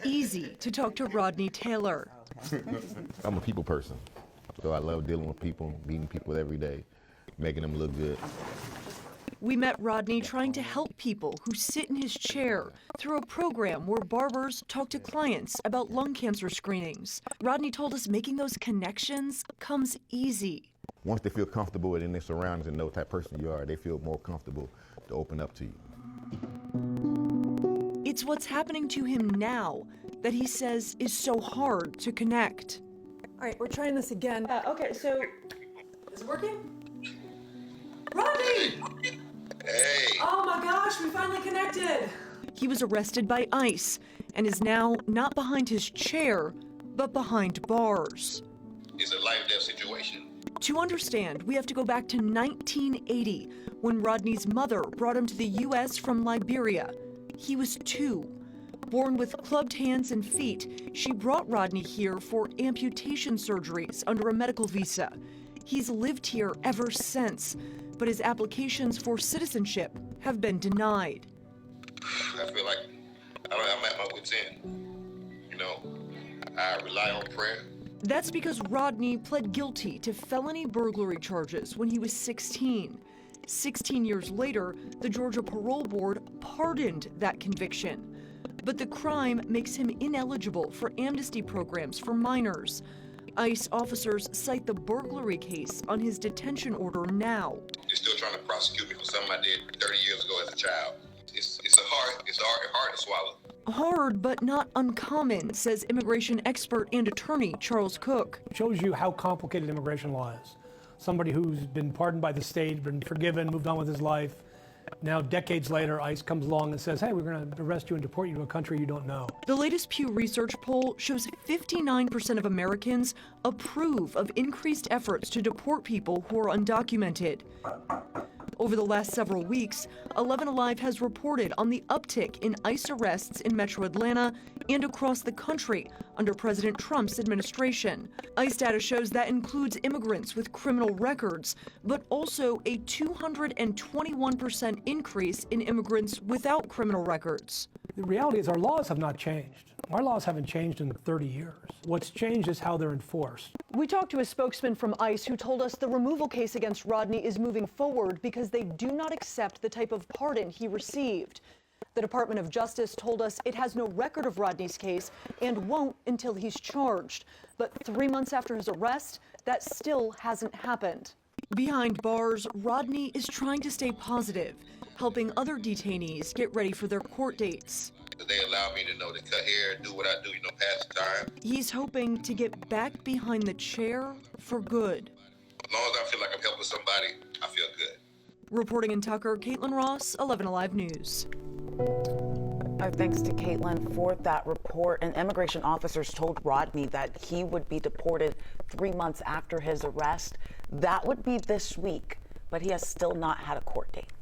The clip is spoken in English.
easy to talk to Rodney Taylor. I'm a people person, so I love dealing with people, meeting people every day, making them look good. We met Rodney trying to help people who sit in his chair through a program where barbers talk to clients about lung cancer screenings. Rodney told us making those connections comes easy. Once they feel comfortable in their surroundings and know what type of person you are, they feel more comfortable to open up to you. It's what's happening to him now that he says is so hard to connect. All right, we're trying this again. Okay, so is it working? Rodney! Hey! Oh my gosh, we finally connected! He was arrested by ICE and is now not behind his chair, but behind bars. It's a life-death situation. To understand, we have to go back to 1980, when Rodney's mother brought him to the U.S. from Liberia. He was 2. Born with clubbed hands and feet, she brought Rodney here for amputation surgeries under a medical visa. He's lived here ever since, but his applications for citizenship have been denied. I feel like I'm at my wit's end. You know, I rely on prayer. That's because Rodney pled guilty to felony burglary charges when he was 16. 16 years later, the Georgia Parole Board pardoned that conviction. But the crime makes him ineligible for amnesty programs for minors. ICE officers cite the burglary case on his detention order now. They're still trying to prosecute me for something I did 30 years ago as a child. It's hard to swallow. Hard, but not uncommon, says immigration expert and attorney Charles Cook. It shows you how complicated immigration law is. Somebody who's been pardoned by the state, been forgiven, moved on with his life. Now, decades later, ICE comes along and says, hey, we're going to arrest you and deport you to a country you don't know. The latest Pew Research poll shows 59% of Americans approve of increased efforts to deport people who are undocumented. Over the last several weeks, 11 Alive has reported on the uptick in ICE arrests in metro Atlanta and across the country under President Trump's administration. ICE data shows that includes immigrants with criminal records, but also a 221% increase in immigrants without criminal records. The reality is our laws have not changed. Our laws haven't changed in 30 years. What's changed is how they're enforced. We talked to a spokesman from ICE who told us the removal case against Rodney is moving forward because they do not accept the type of pardon he received. The Department of Justice told us it has no record of Rodney's case and won't until he's charged. But 3 months after his arrest, that still hasn't happened. Behind bars, Rodney is trying to stay positive, helping other detainees get ready for their court dates. They allow me to know to cut hair, do what I do, pass the time. He's hoping to get back behind the chair for good. As long as I feel like I'm helping somebody, I feel good. Reporting in Tucker, Caitlin Ross, 11 Alive News. Our thanks to Caitlin for that report. And immigration officers told Rodney that he would be deported 3 months after his arrest. That would be this week, but he has still not had a court date.